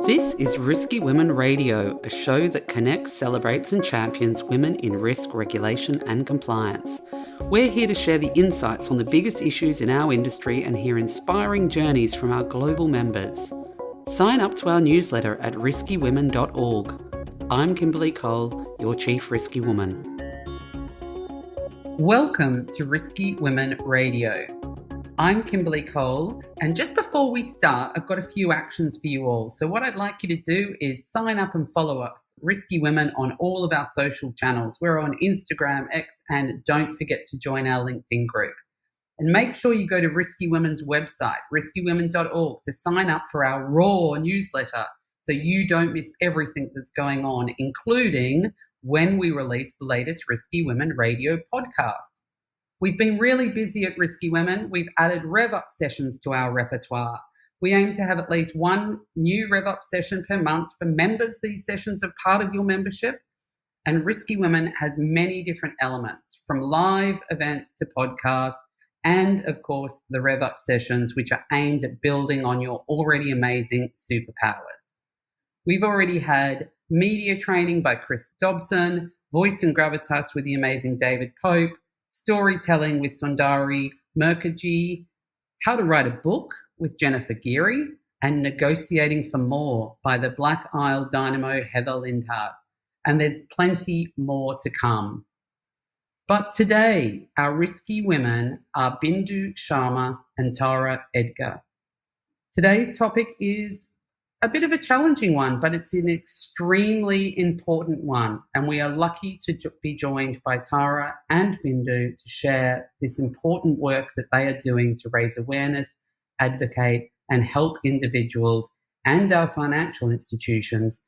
This is Risky Women Radio, a show that connects, celebrates and champions women in risk, regulation and compliance. We're here to share the insights on the biggest issues in our industry and hear inspiring journeys from our global members. Sign up to our newsletter at riskywomen.org. I'm Kimberley Cole, your Chief Risky Woman. Welcome to Risky Women Radio. I'm Kimberley Cole, and just before we start, I've got a few actions for you all. So what I'd like you to do is sign up and follow us, Risky Women, on all of our social channels. We're on Instagram, X, and don't forget to join our LinkedIn group. And make sure you go to Risky Women's website, riskywomen.org, to sign up for our raw newsletter so you don't miss everything that's going on, including when we release the latest Risky Women Radio podcast. We've been really busy at Risky Women. We've added rev-up sessions to our repertoire. We aim to have at least one new rev-up session per month for members. These sessions are part of your membership. And Risky Women has many different elements, from live events to podcasts, and of course, the rev-up sessions, which are aimed at building on your already amazing superpowers. We've already had media training by Chris Dobson, voice and gravitas with the amazing David Pope, storytelling with Sundari Mukherjee, how to write a book with Jennifer Geary, and negotiating for more by the Black Isle dynamo Heather Lindhart. And there's plenty more to come. But today, our risky women are Bindu, Sharma, and Taura, Edgar. Today's topic is a bit of a challenging one, but it's an extremely important one. And we are lucky to be joined by Taura and Bindu to share this important work that they are doing to raise awareness, advocate, and help individuals and our financial institutions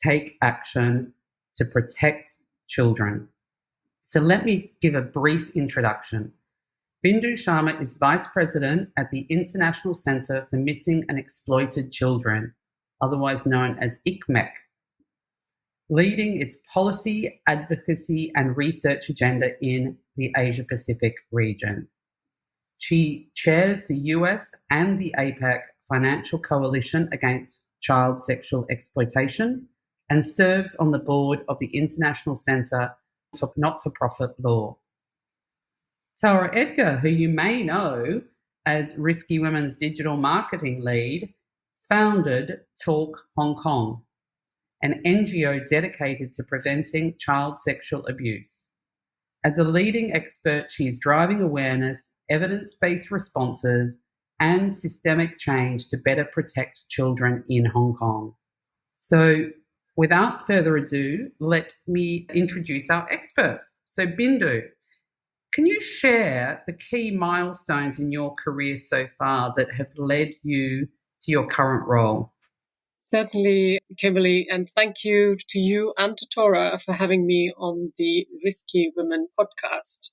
take action to protect children. So let me give a brief introduction. Bindu Sharma is Vice President at the International Centre for Missing and Exploited Children, otherwise known as ICMEC, leading its policy, advocacy and research agenda in the Asia-Pacific region. She chairs the US and the APAC Financial Coalition Against Child Sexual Exploitation and serves on the board of the International Centre for Not-for-Profit Law. Taura Edgar, who you may know as Risky Women's digital marketing lead, founded Talk Hong Kong, an NGO dedicated to preventing child sexual abuse. As a leading expert, she is driving awareness, evidence-based responses, and systemic change to better protect children in Hong Kong. So without further ado, let me introduce our experts. So Bindu, can you share the key milestones in your career so far that have led you to your current role? Certainly, Kimberley, and thank you to you and to Taura for having me on the Risky Women podcast.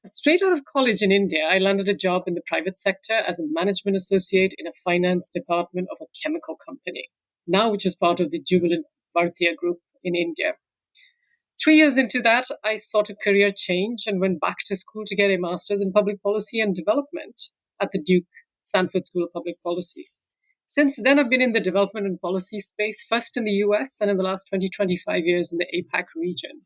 Straight out of college in India, I landed a job in the private sector as a management associate in a finance department of a chemical company, now which is part of the Jubilant Bhartiya Group in India. 3 years into that, I sought a career change and went back to school to get a master's in public policy and development at the Duke Sanford School of Public Policy. Since then, I've been in the development and policy space, first in the US and in the last 25 years in the APAC region.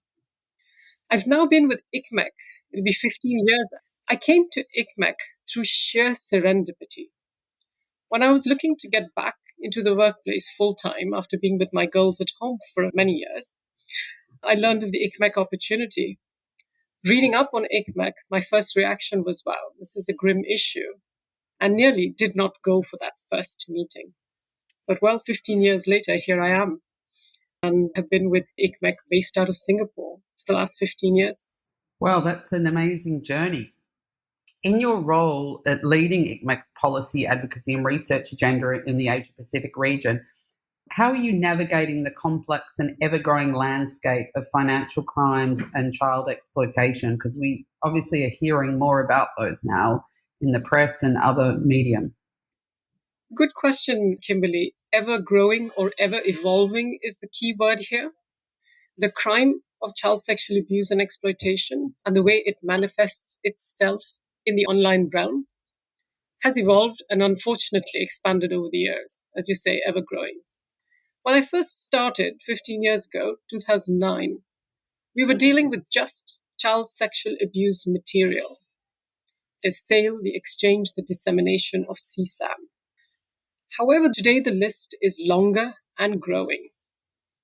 I've now been with ICMEC. It'll be 15 years. I came to ICMEC through sheer serendipity. When I was looking to get back into the workplace full-time after being with my girls at home for many years, I learned of the ICMEC opportunity. Reading up on ICMEC, my first reaction was, wow, this is a grim issue, and nearly did not go for that first meeting. But 15 years later, here I am, and have been with ICMEC based out of Singapore for the last 15 years. Well, that's an amazing journey. In your role at leading ICMEC's policy, advocacy and research agenda in the Asia-Pacific region, how are you navigating the complex and ever-growing landscape of financial crimes and child exploitation? Because we obviously are hearing more about those now in the press and other medium. Good question, Kimberley. Ever-growing or ever-evolving is the key word here. The crime of child sexual abuse and exploitation and the way it manifests itself in the online realm has evolved and unfortunately expanded over the years, as you say, ever-growing. When I first started 15 years ago, 2009, we were dealing with just child sexual abuse material. The sale, the exchange, the dissemination of CSAM. However, today the list is longer and growing.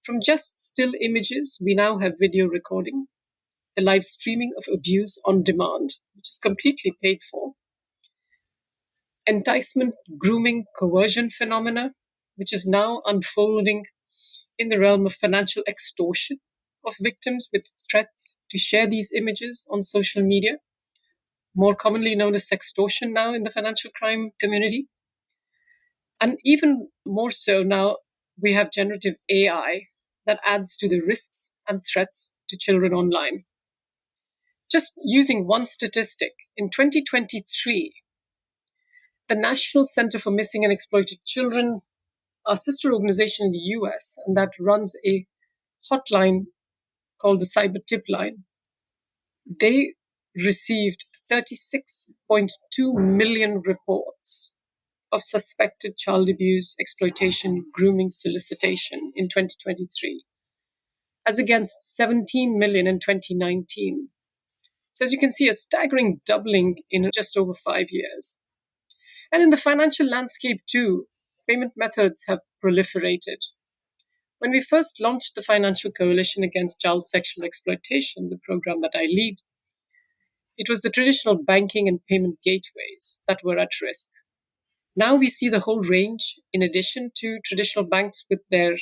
From just still images, we now have video recording, the live streaming of abuse on demand, which is completely paid for, enticement, grooming, coercion phenomena, which is now unfolding in the realm of financial extortion of victims with threats to share these images on social media, more commonly known as sextortion now in the financial crime community. And even more so now, we have generative AI that adds to the risks and threats to children online. Just using one statistic, in 2023, the National Center for Missing and Exploited Children, our sister organization in the US, and that runs a hotline called the Cyber Tip Line, they received 36.2 million reports of suspected child abuse, exploitation, grooming, solicitation in 2023, as against 17 million in 2019. So as you can see, a staggering doubling in just over 5 years. And in the financial landscape too, payment methods have proliferated. When we first launched the Financial Coalition Against Child Sexual Exploitation, the program that I lead, it was the traditional banking and payment gateways that were at risk. Now we see the whole range, in addition to traditional banks with their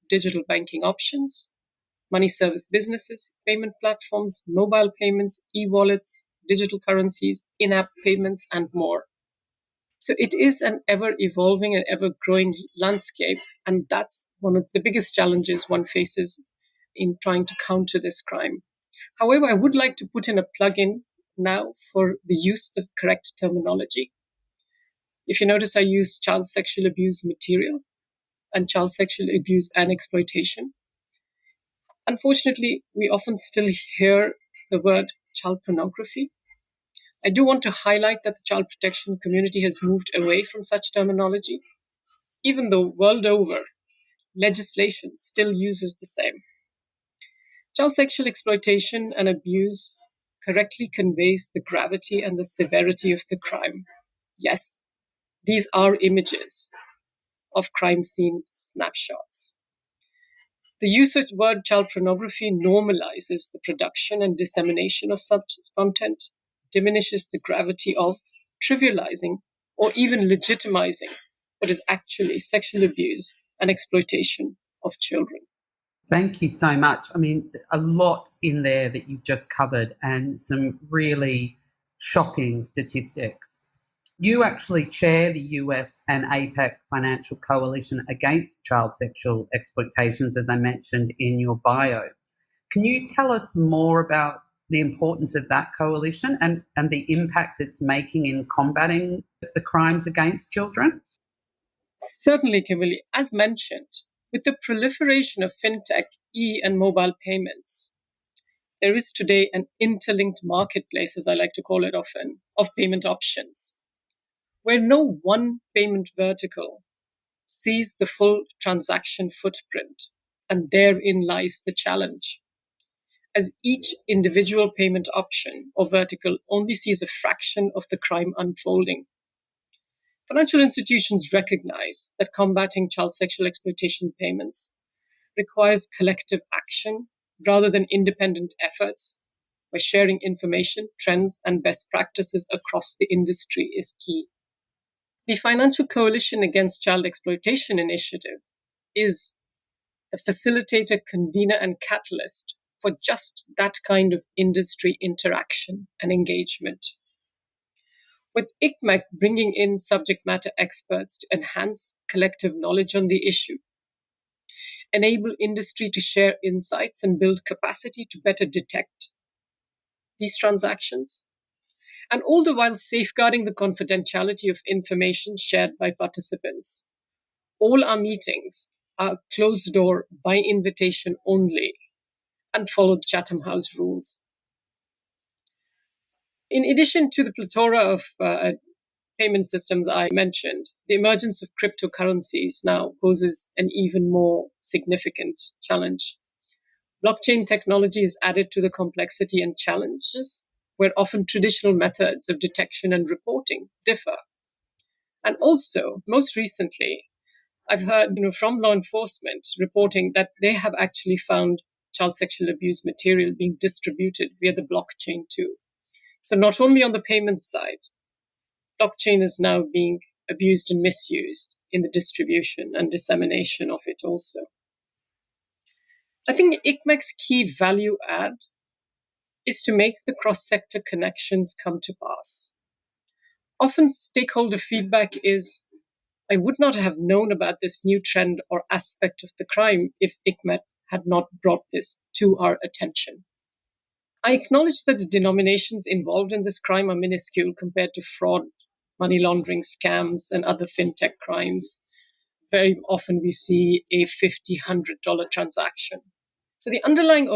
digital banking options, money service businesses, payment platforms, mobile payments, e-wallets, digital currencies, in-app payments, and more. So it is an ever-evolving and ever-growing landscape, and that's one of the biggest challenges one faces in trying to counter this crime. However, I would like to put in a plug-in now for the use of correct terminology. If you notice, I use child sexual abuse material and child sexual abuse and exploitation. Unfortunately, we often still hear the word child pornography. I do want to highlight that the child protection community has moved away from such terminology, even though world over, legislation still uses the same. Child sexual exploitation and abuse correctly conveys the gravity and the severity of the crime. Yes, these are images of crime scene snapshots. The use of the word child pornography normalizes the production and dissemination of such content, diminishes the gravity of, trivializing, or even legitimizing what is actually sexual abuse and exploitation of children. Thank you so much. I mean, a lot in there that you've just covered and some really shocking statistics. You actually chair the US and APAC Financial Coalition Against Child Sexual Exploitations, as I mentioned in your bio. Can you tell us more about the importance of that coalition and the impact it's making in combating the crimes against children? Certainly, Kimberley. As mentioned, with the proliferation of fintech, and mobile payments, there is today an interlinked marketplace, as I like to call it often, of payment options, where no one payment vertical sees the full transaction footprint, and therein lies the challenge, as each individual payment option or vertical only sees a fraction of the crime unfolding. Financial institutions recognize that combating child sexual exploitation payments requires collective action rather than independent efforts, where sharing information, trends, and best practices across the industry is key. The Financial Coalition Against Child Exploitation initiative is a facilitator, convener, and catalyst for just that kind of industry interaction and engagement. With ICMEC bringing in subject matter experts to enhance collective knowledge on the issue, enable industry to share insights and build capacity to better detect these transactions, and all the while safeguarding the confidentiality of information shared by participants. All our meetings are closed door by invitation only and follow the Chatham House rules. In addition to the plethora of payment systems I mentioned, the emergence of cryptocurrencies now poses an even more significant challenge. Blockchain technology is added to the complexity and challenges where often traditional methods of detection and reporting differ. And also, most recently, I've heard from law enforcement reporting that they have actually found child sexual abuse material being distributed via the blockchain too. So not only on the payment side, blockchain is now being abused and misused in the distribution and dissemination of it also. I think ICMEC's key value add is to make the cross-sector connections come to pass. Often stakeholder feedback is, I would not have known about this new trend or aspect of the crime if ICMEC had not brought this to our attention. I acknowledge that the denominations involved in this crime are minuscule compared to fraud, money laundering, scams, and other fintech crimes. Very often we see a $50, $100 transaction. So my underlying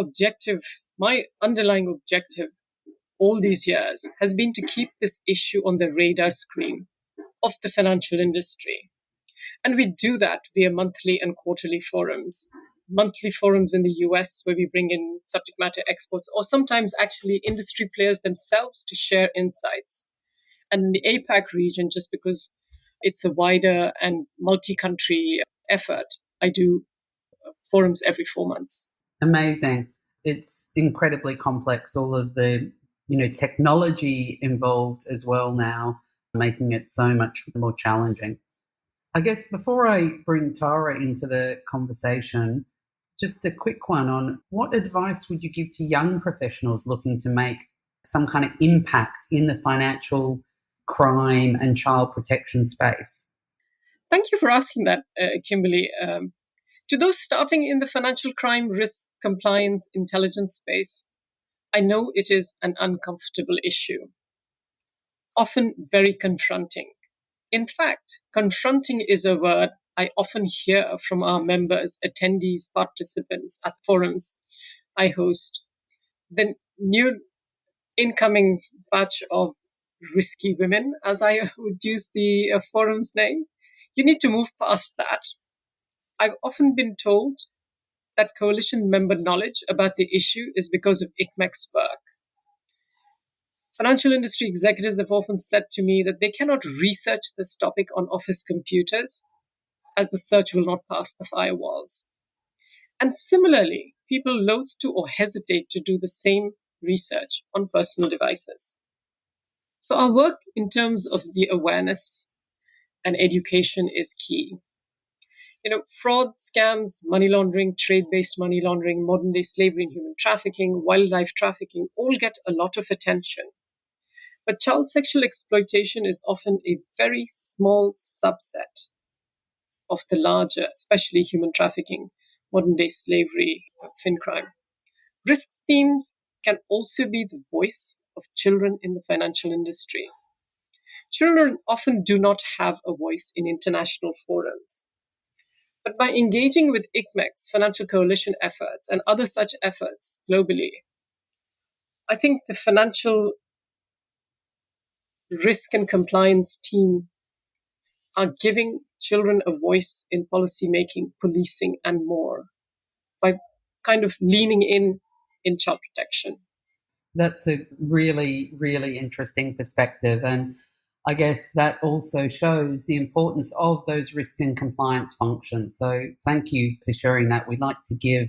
objective all these years has been to keep this issue on the radar screen of the financial industry. And we do that via monthly and quarterly forums. Monthly forums in the US where we bring in subject matter experts or sometimes actually industry players themselves to share insights. And in the APAC region, just because it's a wider and multi-country effort, I do forums every 4 months. Amazing. It's incredibly complex, all of the technology involved as well now, making it so much more challenging. I guess before I bring Taura into the conversation, just a quick one on what advice would you give to young professionals looking to make some kind of impact in the financial crime and child protection space? Thank you for asking that, Kimberley. To those starting in the financial crime, risk, compliance, intelligence space, I know it is an uncomfortable issue, often very confronting. In fact, confronting is a word I often hear from our members, attendees, participants at forums I host. The new incoming batch of risky women, as I would use the forum's name, you need to move past that. I've often been told that coalition member knowledge about the issue is because of ICMEC's work. Financial industry executives have often said to me that they cannot research this topic on office computers as the search will not pass the firewalls. And similarly, people loathe to or hesitate to do the same research on personal devices. So our work in terms of the awareness and education is key. Fraud, scams, money laundering, trade-based money laundering, modern-day slavery and human trafficking, wildlife trafficking all get a lot of attention. But child sexual exploitation is often a very small subset of the larger, especially human trafficking, modern-day slavery, fin crime. Risk teams can also be the voice of children in the financial industry. Children often do not have a voice in international forums. But by engaging with ICMEC's financial coalition efforts and other such efforts globally, I think the financial risk and compliance team are giving children a voice in policy making, policing, and more by kind of leaning in child protection. That's a really, really interesting perspective. And I guess that also shows the importance of those risk and compliance functions. So thank you for sharing that. We'd like to give,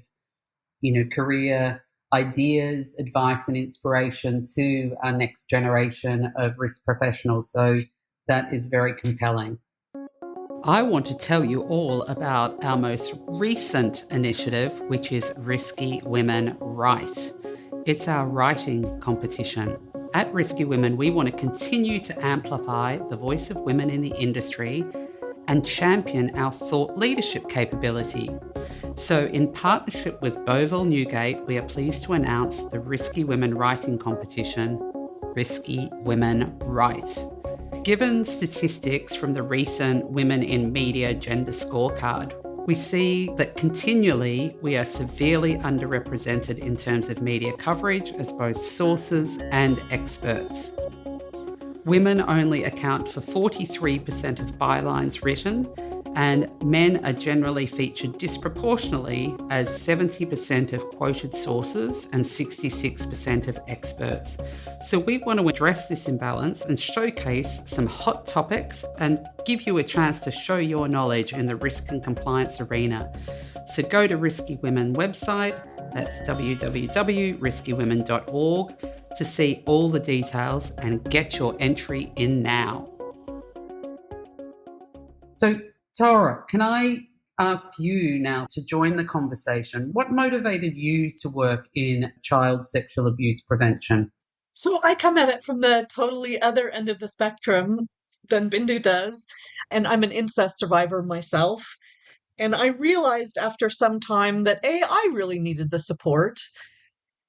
career ideas, advice and inspiration to our next generation of risk professionals. So that is very compelling. I want to tell you all about our most recent initiative, which is Risky Women Write. It's our writing competition. At Risky Women, we want to continue to amplify the voice of women in the industry and champion our thought leadership capability. So in partnership with Beauville Newgate, we are pleased to announce the Risky Women Writing Competition, Risky Women Write. Given statistics from the recent Women in Media Gender Scorecard, we see that continually we are severely underrepresented in terms of media coverage as both sources and experts. Women only account for 43% of bylines written, and men are generally featured disproportionately as 70% of quoted sources and 66% of experts. So we want to address this imbalance and showcase some hot topics and give you a chance to show your knowledge in the risk and compliance arena. So go to Risky Women website, that's www.riskywomen.org, to see all the details and get your entry in now. So Taura, can I ask you now to join the conversation? What motivated you to work in child sexual abuse prevention? So I come at it from the totally other end of the spectrum than Bindu does, and I'm an incest survivor myself. And I realized after some time that I really needed the support,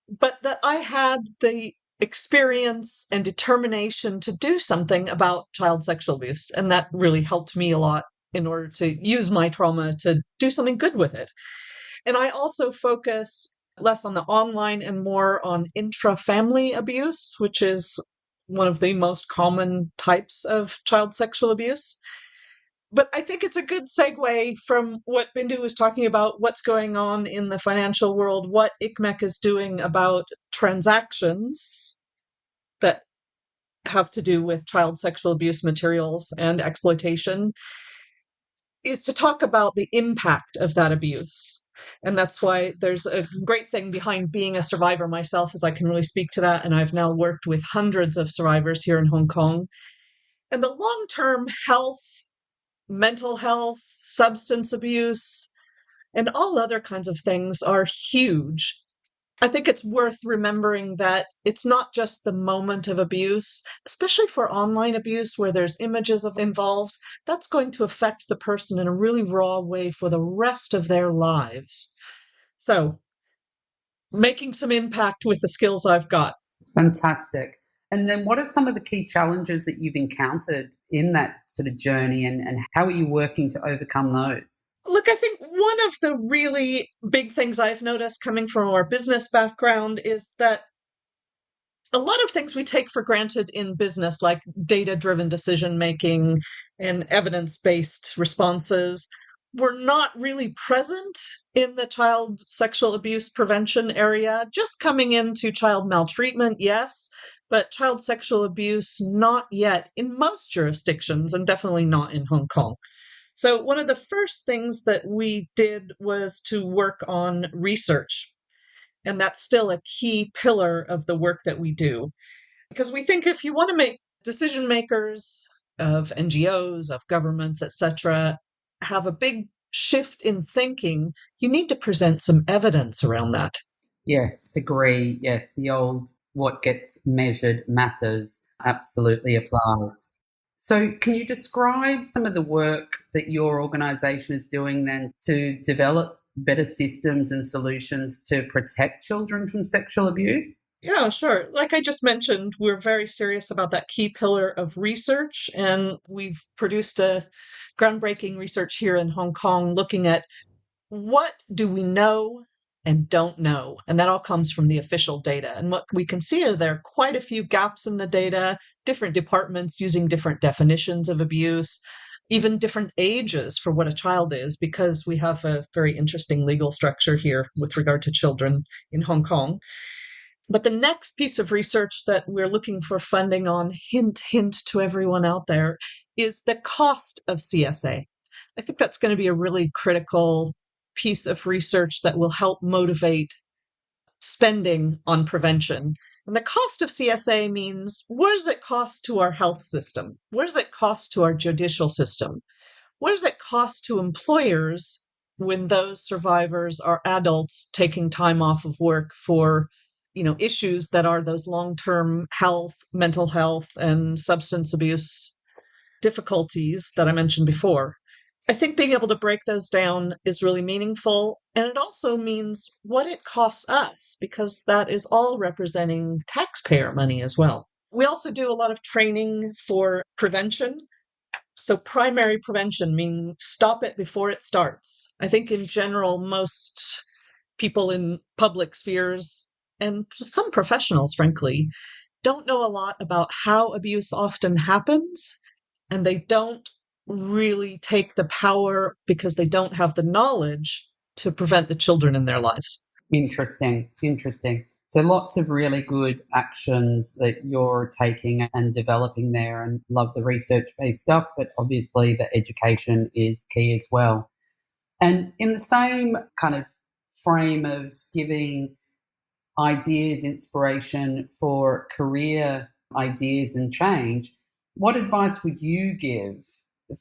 but that I had the experience and determination to do something about child sexual abuse. And that really helped me a lot in order to use my trauma to do something good with it. And I also focus less on the online and more on intra-family abuse, which is one of the most common types of child sexual abuse. But I think it's a good segue from what Bindu was talking about, what's going on in the financial world, what ICMEC is doing about transactions that have to do with child sexual abuse materials and exploitation, is to talk about the impact of that abuse. And that's why there's a great thing behind being a survivor myself, is I can really speak to that. And I've now worked with hundreds of survivors here in Hong Kong. And the long-term health, mental health, substance abuse, and all other kinds of things are huge. I think it's worth remembering that it's not just the moment of abuse, especially for online abuse where there's images involved. That's going to affect the person in a really raw way for the rest of their lives. So, making some impact with the skills I've got. Fantastic. And then what are some of the key challenges that you've encountered in that sort of journey, and how are you working to overcome those? Look, I think one of the really big things I've noticed coming from our business background is that a lot of things we take for granted in business, like data-driven decision-making and evidence-based responses, were not really present in the child sexual abuse prevention area. Just coming into child maltreatment, yes, but child sexual abuse, not yet in most jurisdictions, and definitely not in Hong Kong. So one of the first things that we did was to work on research. And that's still a key pillar of the work that we do. Because we think if you want to make decision makers of NGOs, of governments, etc., have a big shift in thinking, you need to present some evidence around that. Yes, agree. Yes, the old what gets measured matters absolutely applies. So, can you describe some of the work that your organisation is doing then to develop better systems and solutions to protect children from sexual abuse? Yeah, sure. Like I just mentioned, we're very serious about that key pillar of research, and we've produced a groundbreaking research here in Hong Kong looking at what do we know and don't know. And that all comes from the official data. And what we can see are there are quite a few gaps in the data, different departments using different definitions of abuse, even different ages for what a child is, because we have a very interesting legal structure here with regard to children in Hong Kong. But the next piece of research that we're looking for funding on, hint, hint to everyone out there, is the cost of CSA. I think that's going to be a really critical piece of research that will help motivate spending on prevention. And the cost of CSA means, what does it cost to our health system? What does it cost to our judicial system? What does it cost to employers when those survivors are adults taking time off of work for, issues that are those long-term health, mental health, and substance abuse difficulties that I mentioned before? I think being able to break those down is really meaningful. And it also means what it costs us, because that is all representing taxpayer money as well. We also do a lot of training for prevention. So primary prevention means stop it before it starts. I think in general, most people in public spheres and some professionals, frankly, don't know a lot about how abuse often happens, and they don't really take the power because they don't have the knowledge to prevent the children in their lives. Interesting, interesting. So lots of really good actions that you're taking and developing there, and love the research-based stuff, but obviously the education is key as well. And in the same kind of frame of giving ideas, inspiration for career ideas and change, what advice would you give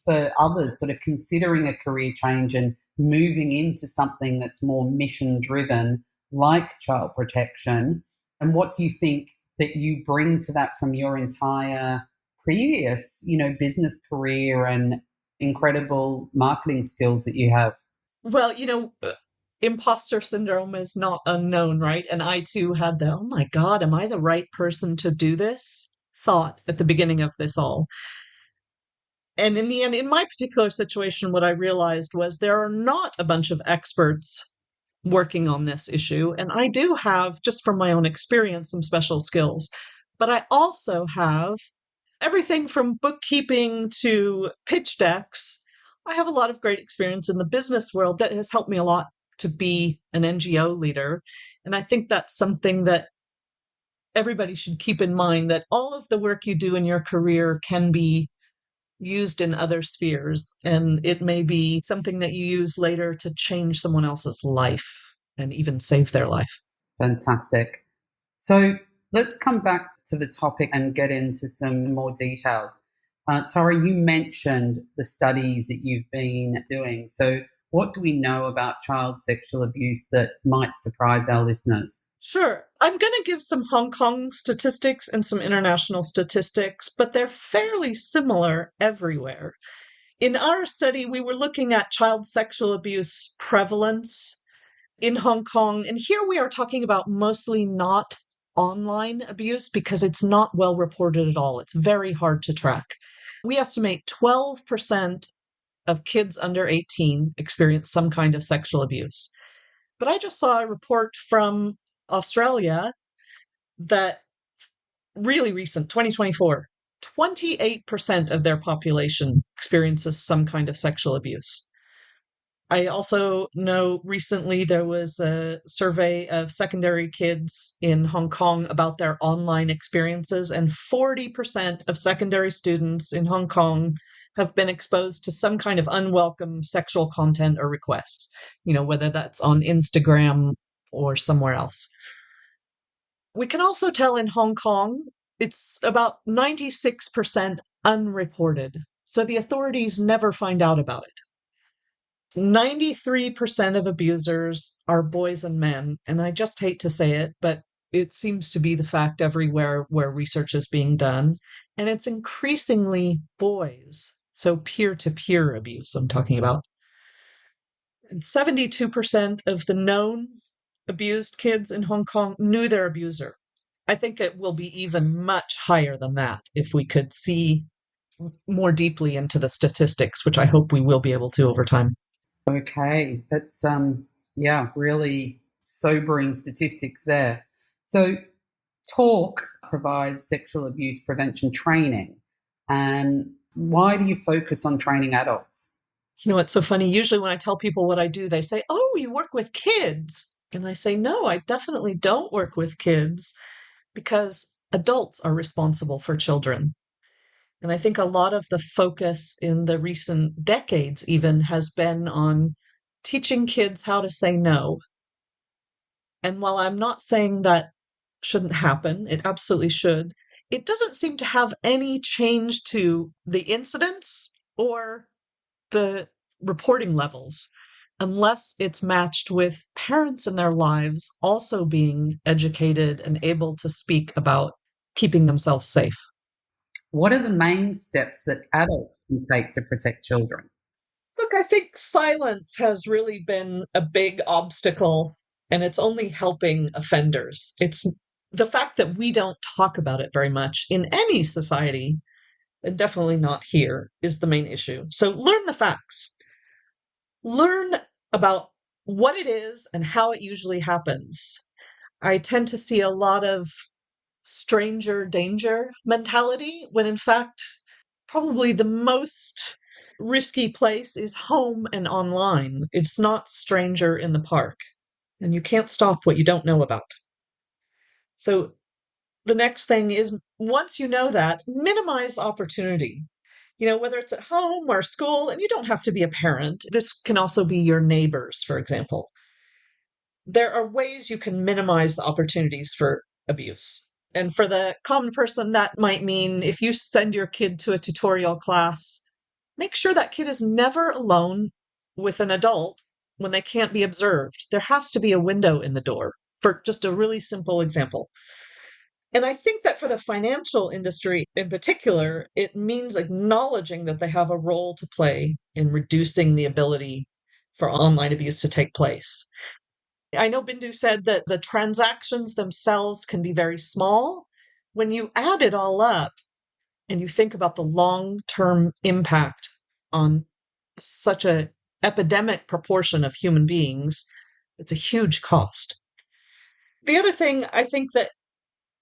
for others sort of considering a career change and moving into something that's more mission driven, like child protection? And what do you think that you bring to that from your entire previous, business career and incredible marketing skills that you have? Well, imposter syndrome is not unknown, right? And I too had the, oh my God, am I the right person to do this? Thought at the beginning of this all. And in the end, in my particular situation, what I realized was there are not a bunch of experts working on this issue. And I do have, just from my own experience, some special skills. But I also have everything from bookkeeping to pitch decks. I have a lot of great experience in the business world that has helped me a lot to be an NGO leader. And I think that's something that everybody should keep in mind, that all of the work you do in your career can be used in other spheres, and it may be something that you use later to change someone else's life and even save their life. Fantastic. So let's come back to the topic and get into some more details. Taura, you mentioned the studies that you've been doing. So what do we know about child sexual abuse that might surprise our listeners? Sure. I'm going to give some Hong Kong statistics and some international statistics, but they're fairly similar everywhere. In our study, we were looking at child sexual abuse prevalence in Hong Kong. And here we are talking about mostly not online abuse because it's not well reported at all. It's very hard to track. We estimate 12% of kids under 18 experience some kind of sexual abuse. But I just saw a report from Australia that really recent, 2024, 28% of their population experiences some kind of sexual abuse. I also know recently there was a survey of secondary kids in Hong Kong about their online experiences, and 40% of secondary students in Hong Kong have been exposed to some kind of unwelcome sexual content or requests, whether that's on Instagram or somewhere else. We can also tell in Hong Kong, it's about 96% unreported. So the authorities never find out about it. 93% of abusers are boys and men. And I just hate to say it, but it seems to be the fact everywhere where research is being done. And it's increasingly boys. So peer-to-peer abuse, I'm talking about. And 72% of the known abused kids in Hong Kong knew their abuser. I think it will be even much higher than that if we could see more deeply into the statistics, which I hope we will be able to over time. Okay, that's really sobering statistics there. So Talk provides sexual abuse prevention training. And why do you focus on training adults? It's so funny. Usually when I tell people what I do, they say, "Oh, you work with kids." And I say, "No, I definitely don't work with kids because adults are responsible for children." And I think a lot of the focus in the recent decades even has been on teaching kids how to say no. And while I'm not saying that shouldn't happen, it absolutely should, it doesn't seem to have any change to the incidence or the reporting levels unless it's matched with parents in their lives also being educated and able to speak about keeping themselves safe. What are the main steps that adults can take to protect children? Look, I think silence has really been a big obstacle, and it's only helping offenders. It's the fact that we don't talk about it very much in any society, and definitely not here, is the main issue. So learn the facts. Learn about what it is and how it usually happens. I tend to see a lot of stranger danger mentality, when in fact, probably the most risky place is home and online. It's not stranger in the park. And you can't stop what you don't know about. So the next thing is, once you know that, minimize opportunity. Whether it's at home or school, and you don't have to be a parent. This can also be your neighbors, for example. There are ways you can minimize the opportunities for abuse. And for the common person, that might mean if you send your kid to a tutorial class, make sure that kid is never alone with an adult when they can't be observed. There has to be a window in the door, for just a really simple example. And I think that for the financial industry in particular, it means acknowledging that they have a role to play in reducing the ability for online abuse to take place. I know Bindu said that the transactions themselves can be very small. When you add it all up and you think about the long-term impact on such an epidemic proportion of human beings, it's a huge cost. The other thing I think that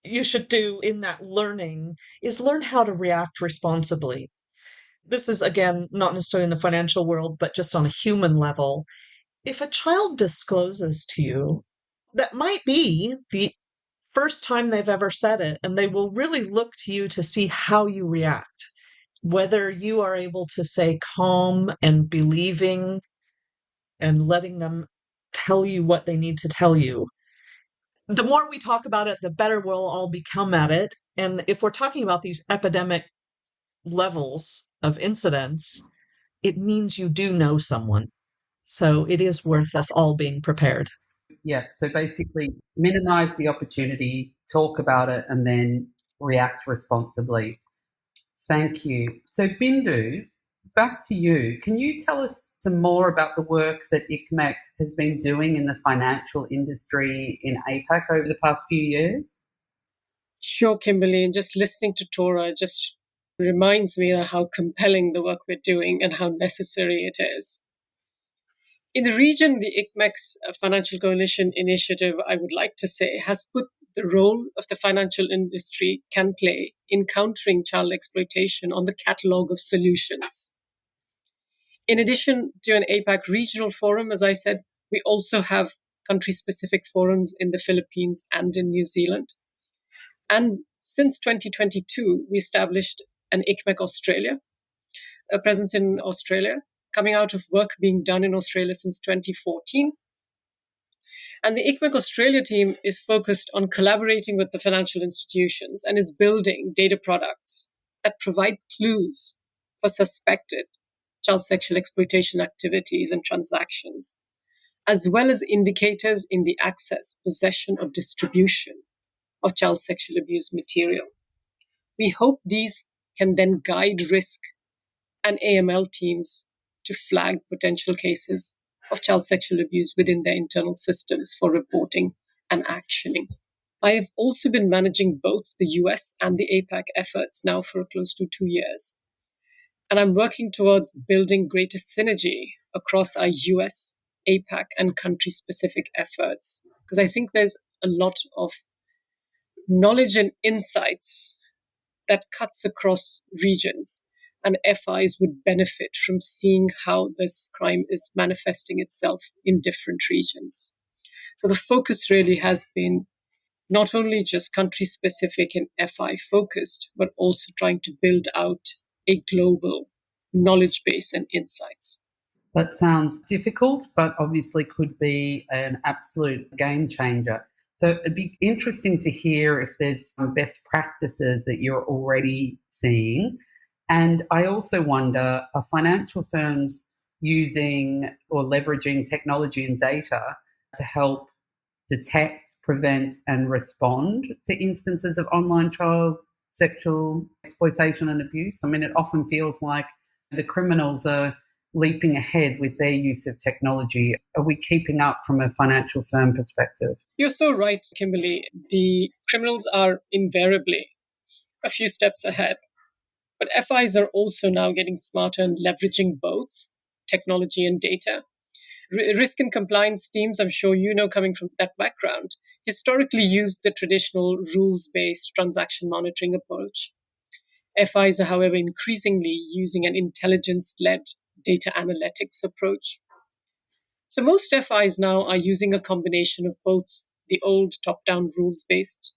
you should do in that learning is learn how to react responsibly. This is, again, not necessarily in the financial world, but just on a human level. If a child discloses to you, that might be the first time they've ever said it, and they will really look to you to see how you react, whether you are able to stay calm and believing and letting them tell you what they need to tell you. The more we talk about it, the better we'll all become at it. And if we're talking about these epidemic levels of incidents, it means you do know someone. So it is worth us all being prepared. Yeah, so basically minimize the opportunity, talk about it, and then react responsibly. Thank you. So Bindu, back to you. Can you tell us some more about the work that ICMEC has been doing in the financial industry in APAC over the past few years? Sure, Kimberley. And just listening to Taura just reminds me of how compelling the work we're doing and how necessary it is. In the region, the ICMEC's Financial Coalition Initiative, I would like to say, has put the role of the financial industry can play in countering child exploitation on the catalogue of solutions. In addition to an APAC regional forum, as I said, we also have country-specific forums in the Philippines and in New Zealand. And since 2022, we established an ICMEC Australia, a presence in Australia, coming out of work being done in Australia since 2014. And the ICMEC Australia team is focused on collaborating with the financial institutions and is building data products that provide clues for suspected child sexual exploitation activities and transactions, as well as indicators in the access, possession, or distribution of child sexual abuse material. We hope these can then guide risk and AML teams to flag potential cases of child sexual abuse within their internal systems for reporting and actioning. I have also been managing both the US and the APAC efforts now for close to 2 years. And I'm working towards building greater synergy across our US, APAC, and country-specific efforts, because I think there's a lot of knowledge and insights that cuts across regions, and FIs would benefit from seeing how this crime is manifesting itself in different regions. So the focus really has been not only just country-specific and FI-focused, but also trying to build out a global knowledge base and insights. That sounds difficult, but obviously could be an absolute game changer. So it'd be interesting to hear if there's some best practices that you're already seeing. And I also wonder, are financial firms using or leveraging technology and data to help detect, prevent, and respond to instances of online child sexual exploitation and abuse? I mean, it often feels like the criminals are leaping ahead with their use of technology. Are we keeping up from a financial firm perspective? You're so right, Kimberley. The criminals are invariably a few steps ahead. But FIs are also now getting smarter and leveraging both technology and data. Risk and compliance teams, I'm sure you know, coming from that background, historically used the traditional rules-based transaction monitoring approach. FIs are, however, increasingly using an intelligence-led data analytics approach. So most FIs now are using a combination of both the old top-down rules-based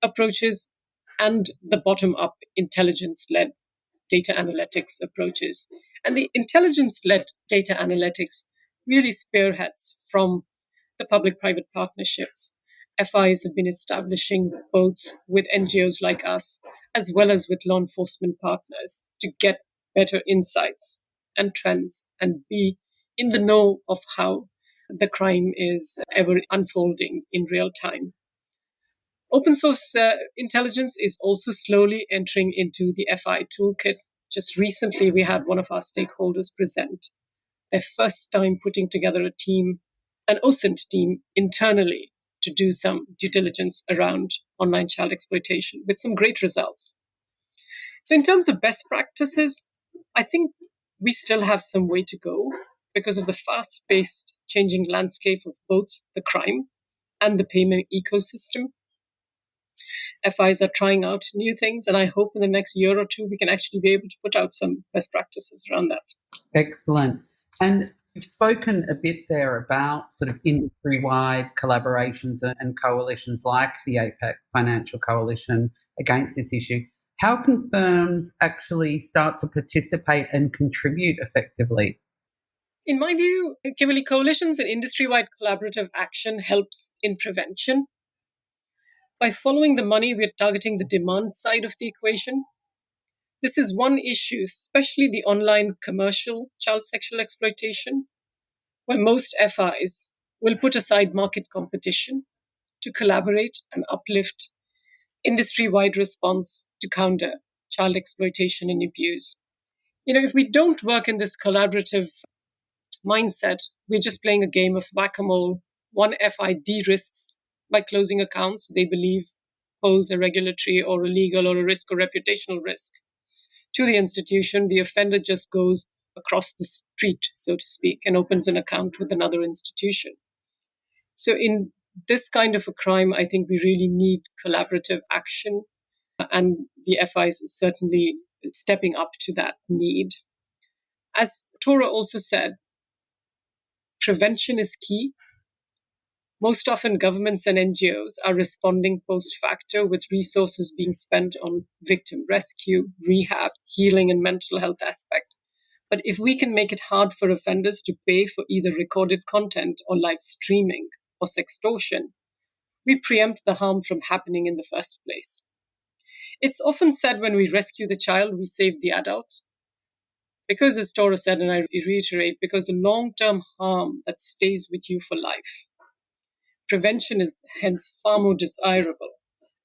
approaches and the bottom-up intelligence-led data analytics approaches. And the intelligence-led data analytics really spearheads from the public-private partnerships. FIs have been establishing both with NGOs like us, as well as with law enforcement partners, to get better insights and trends and be in the know of how the crime is ever unfolding in real time. Open source intelligence is also slowly entering into the FI toolkit. Just recently, we had one of our stakeholders present their first time putting together a team, an OSINT team internally, to do some due diligence around online child exploitation with some great results. So in terms of best practices, I think we still have some way to go because of the fast-paced changing landscape of both the crime and the payment ecosystem. FIs are trying out new things, and I hope in the next year or two we can actually be able to put out some best practices around that. Excellent. And you've spoken a bit there about sort of industry-wide collaborations and coalitions like the APEC Financial Coalition against this issue. How can firms actually start to participate and contribute effectively? In my view, Kimberley, coalitions and industry-wide collaborative action helps in prevention. By following the money, we're targeting the demand side of the equation. This is one issue, especially the online commercial child sexual exploitation, where most FIs will put aside market competition to collaborate and uplift industry-wide response to counter child exploitation and abuse. If we don't work in this collaborative mindset, we're just playing a game of whack-a-mole. One FI de-risks by closing accounts they believe pose a regulatory or a legal or a risk or reputational risk to the institution. The offender just goes across the street, so to speak, and opens an account with another institution. So in this kind of a crime, I think we really need collaborative action, and the FIs is certainly stepping up to that need. As Taura also said, prevention is key. Most often, governments and NGOs are responding post facto with resources being spent on victim rescue, rehab, healing, and mental health aspect. But if we can make it hard for offenders to pay for either recorded content or live streaming or sextortion, we preempt the harm from happening in the first place. It's often said when we rescue the child, we save the adult. Because, as Taura said, and I reiterate, because the long-term harm that stays with you for life. Prevention is hence far more desirable.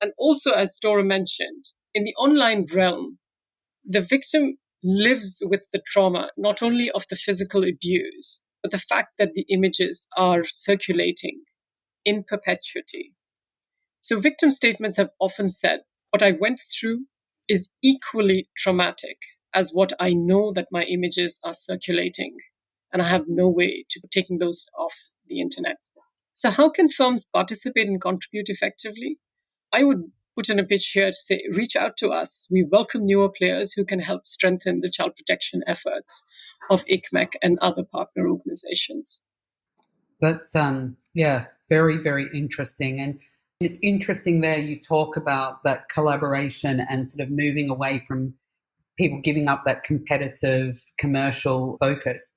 And also, as Taura mentioned, in the online realm, the victim lives with the trauma not only of the physical abuse, but the fact that the images are circulating in perpetuity. So victim statements have often said, what I went through is equally traumatic as what I know that my images are circulating, and I have no way to taking those off the internet. So how can firms participate and contribute effectively? I would put in a pitch here to say, reach out to us. We welcome newer players who can help strengthen the child protection efforts of ICMEC and other partner organizations. That's, very, very interesting. And it's interesting there you talk about that collaboration and sort of moving away from people giving up that competitive commercial focus.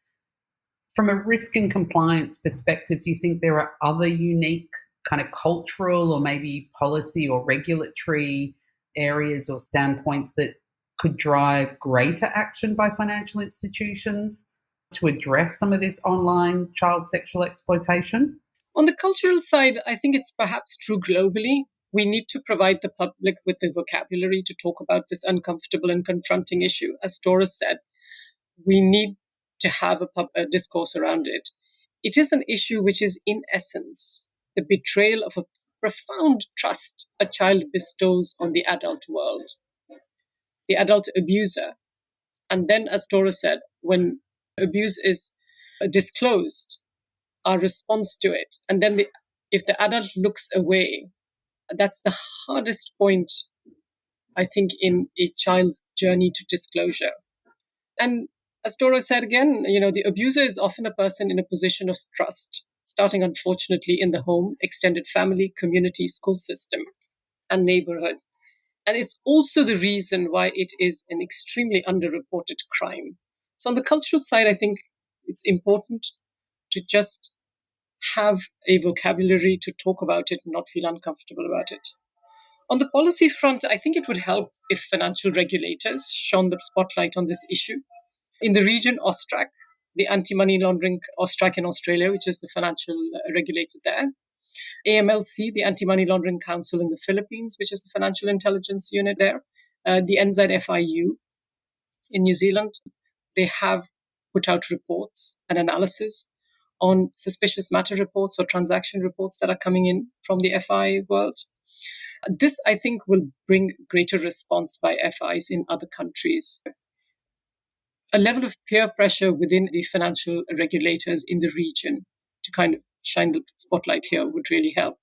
From a risk and compliance perspective, do you think there are other unique kind of cultural or maybe policy or regulatory areas or standpoints that could drive greater action by financial institutions to address some of this online child sexual exploitation? On the cultural side, I think it's perhaps true globally. We need to provide the public with the vocabulary to talk about this uncomfortable and confronting issue. As Taura said, we need to have a discourse around it. It is an issue which is, in essence, the betrayal of a profound trust a child bestows on the adult world, the adult abuser. And then, as Taura said, when abuse is disclosed, our response to it, and then the if the adult looks away, that's the hardest point, I think, in a child's journey to disclosure. And as Taura said again, the abuser is often a person in a position of trust, starting unfortunately in the home, extended family, community, school system, and neighborhood. And it's also the reason why it is an extremely underreported crime. So on the cultural side, I think it's important to just have a vocabulary to talk about it and not feel uncomfortable about it. On the policy front, I think it would help if financial regulators shone the spotlight on this issue. In the region, AUSTRAC, the anti-money laundering AUSTRAC in Australia, which is the financial regulator there. AMLC, the Anti-Money Laundering Council in the Philippines, which is the financial intelligence unit there. The NZFIU in New Zealand, they have put out reports and analysis on suspicious matter reports or transaction reports that are coming in from the FI world. This, I think, will bring greater response by FIs in other countries. A level of peer pressure within the financial regulators in the region to kind of shine the spotlight here would really help.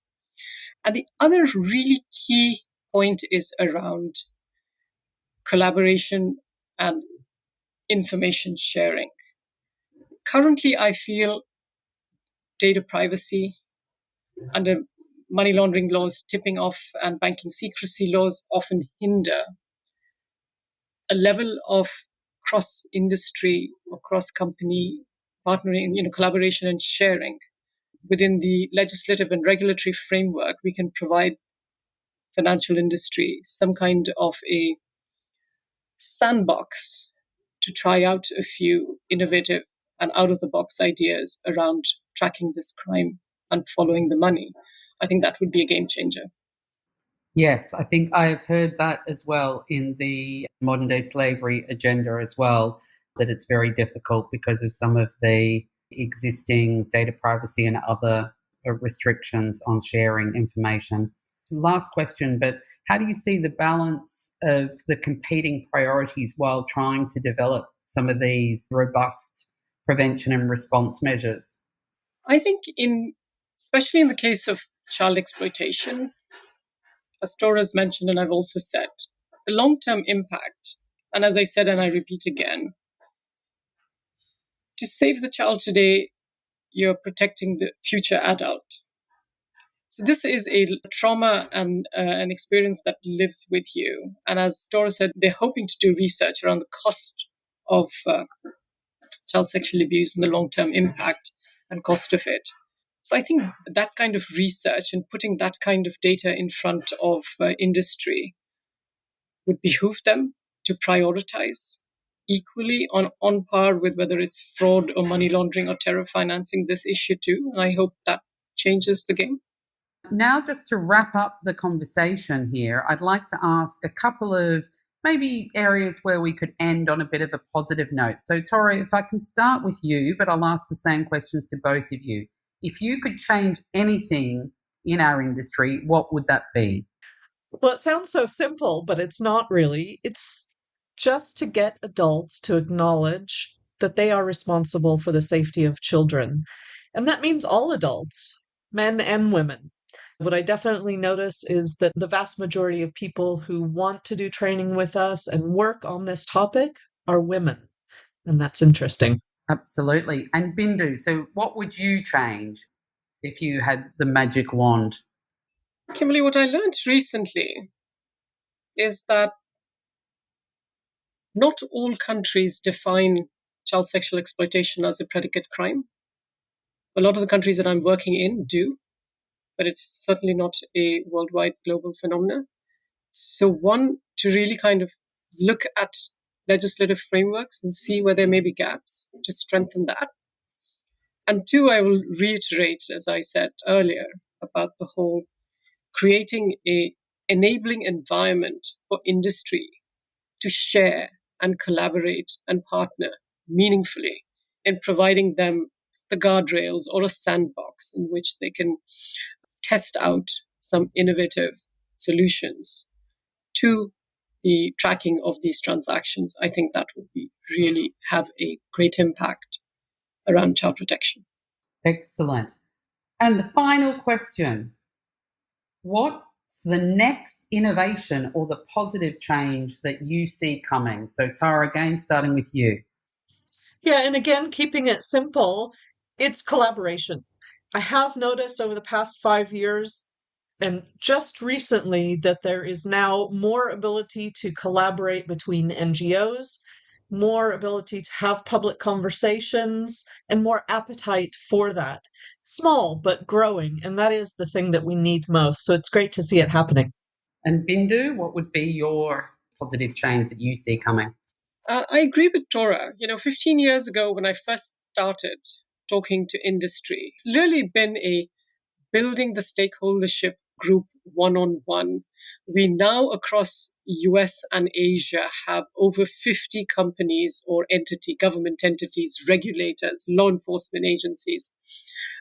And the other really key point is around collaboration and information sharing. Currently, I feel data privacy under money laundering laws, tipping off, and banking secrecy laws often hinder a level of cross-industry or cross-company partnering, collaboration and sharing. Within the legislative and regulatory framework, we can provide financial industry some kind of a sandbox to try out a few innovative and out-of-the-box ideas around tracking this crime and following the money. I think that would be a game changer. Yes, I think I have heard that as well in the modern day slavery agenda as well, that it's very difficult because of some of the existing data privacy and other restrictions on sharing information. Last question, but how do you see the balance of the competing priorities while trying to develop some of these robust prevention and response measures? I think especially in the case of child exploitation, as Taura's mentioned, and I've also said, the long-term impact, and as I said, and I repeat again, to save the child today, you're protecting the future adult. So this is a trauma and an experience that lives with you. And as Taura said, they're hoping to do research around the cost of child sexual abuse and the long-term impact and cost of it. So I think that kind of research and putting that kind of data in front of industry would behoove them to prioritize equally on par with whether it's fraud or money laundering or terror financing this issue too. And I hope that changes the game. Now, just to wrap up the conversation here, I'd like to ask a couple of maybe areas where we could end on a bit of a positive note. So, Taura, if I can start with you, but I'll ask the same questions to both of you. If you could change anything in our industry, what would that be? Well, it sounds so simple, but it's not really. It's just to get adults to acknowledge that they are responsible for the safety of children. And that means all adults, men and women. What I definitely notice is that the vast majority of people who want to do training with us and work on this topic are women. And that's interesting. Absolutely. And Bindu, so what would you change if you had the magic wand? Kimberley, what I learned recently is that not all countries define child sexual exploitation as a predicate crime. A lot of the countries that I'm working in do, but it's certainly not a worldwide global phenomenon. So one, to really kind of look at legislative frameworks and see where there may be gaps to strengthen that. And two, I will reiterate, as I said earlier, about the whole creating a enabling environment for industry to share and collaborate and partner meaningfully in providing them the guardrails or a sandbox in which they can test out some innovative solutions to the tracking of these transactions. I think that would be really have a great impact around child protection. Excellent. And the final question, what's the next innovation or the positive change that you see coming? So Tara, again, starting with you. Yeah, and again, keeping it simple, it's collaboration. I have noticed over the past 5 years and just recently that there is now more ability to collaborate between NGOs, more ability to have public conversations, and more appetite for that. Small, but growing. And that is the thing that we need most. So it's great to see it happening. And Bindu, what would be your positive change that you see coming? I agree with Taura. 15 years ago when I first started talking to industry, it's really been a building the stakeholdership group one-on-one. We now across US and Asia have over 50 companies or government entities, regulators, law enforcement agencies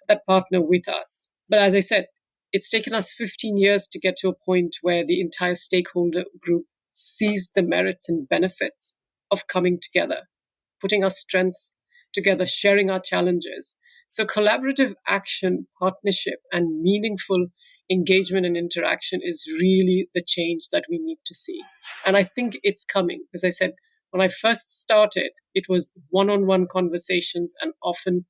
that partner with us. But as I said, it's taken us 15 years to get to a point where the entire stakeholder group sees the merits and benefits of coming together, putting our strengths together, sharing our challenges. So collaborative action, partnership, and meaningful engagement and interaction is really the change that we need to see. And I think it's coming. As I said, when I first started, it was one-on-one conversations and often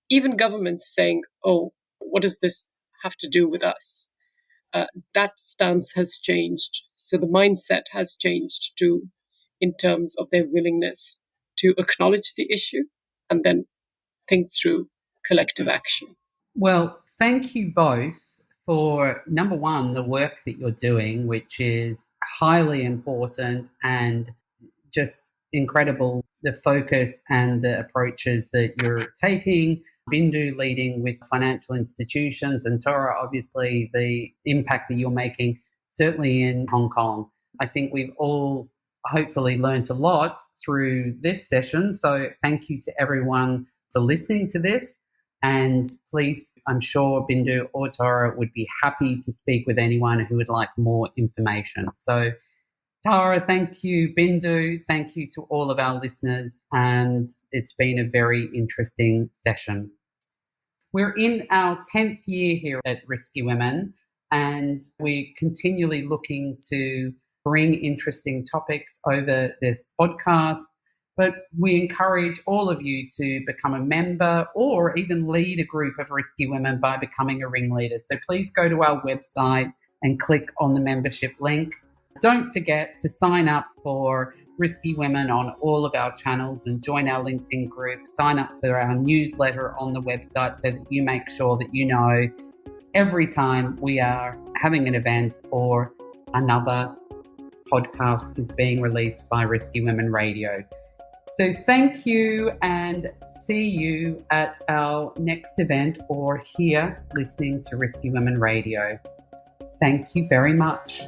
even governments saying, oh, what does this have to do with us? That stance has changed. So the mindset has changed too, in terms of their willingness to acknowledge the issue and then think through collective action. Well, thank you both for, number one, the work that you're doing, which is highly important and just incredible, the focus and the approaches that you're taking. Bindu leading with financial institutions, and Taura, obviously, the impact that you're making, certainly in Hong Kong. I think we've all hopefully learned a lot through this session. So thank you to everyone for listening to this. And please, I'm sure Bindu or Taura would be happy to speak with anyone who would like more information. So Taura, thank you. Bindu, thank you to all of our listeners. And it's been a very interesting session. We're in our 10th year here at Risky Women, and we're continually looking to bring interesting topics over this podcast. But we encourage all of you to become a member or even lead a group of risky women by becoming a ringleader. So please go to our website and click on the membership link. Don't forget to sign up for Risky Women on all of our channels and join our LinkedIn group. Sign up for our newsletter on the website so that you make sure that you know every time we are having an event or another podcast is being released by Risky Women Radio. So thank you and see you at our next event or here listening to Risky Women Radio. Thank you very much.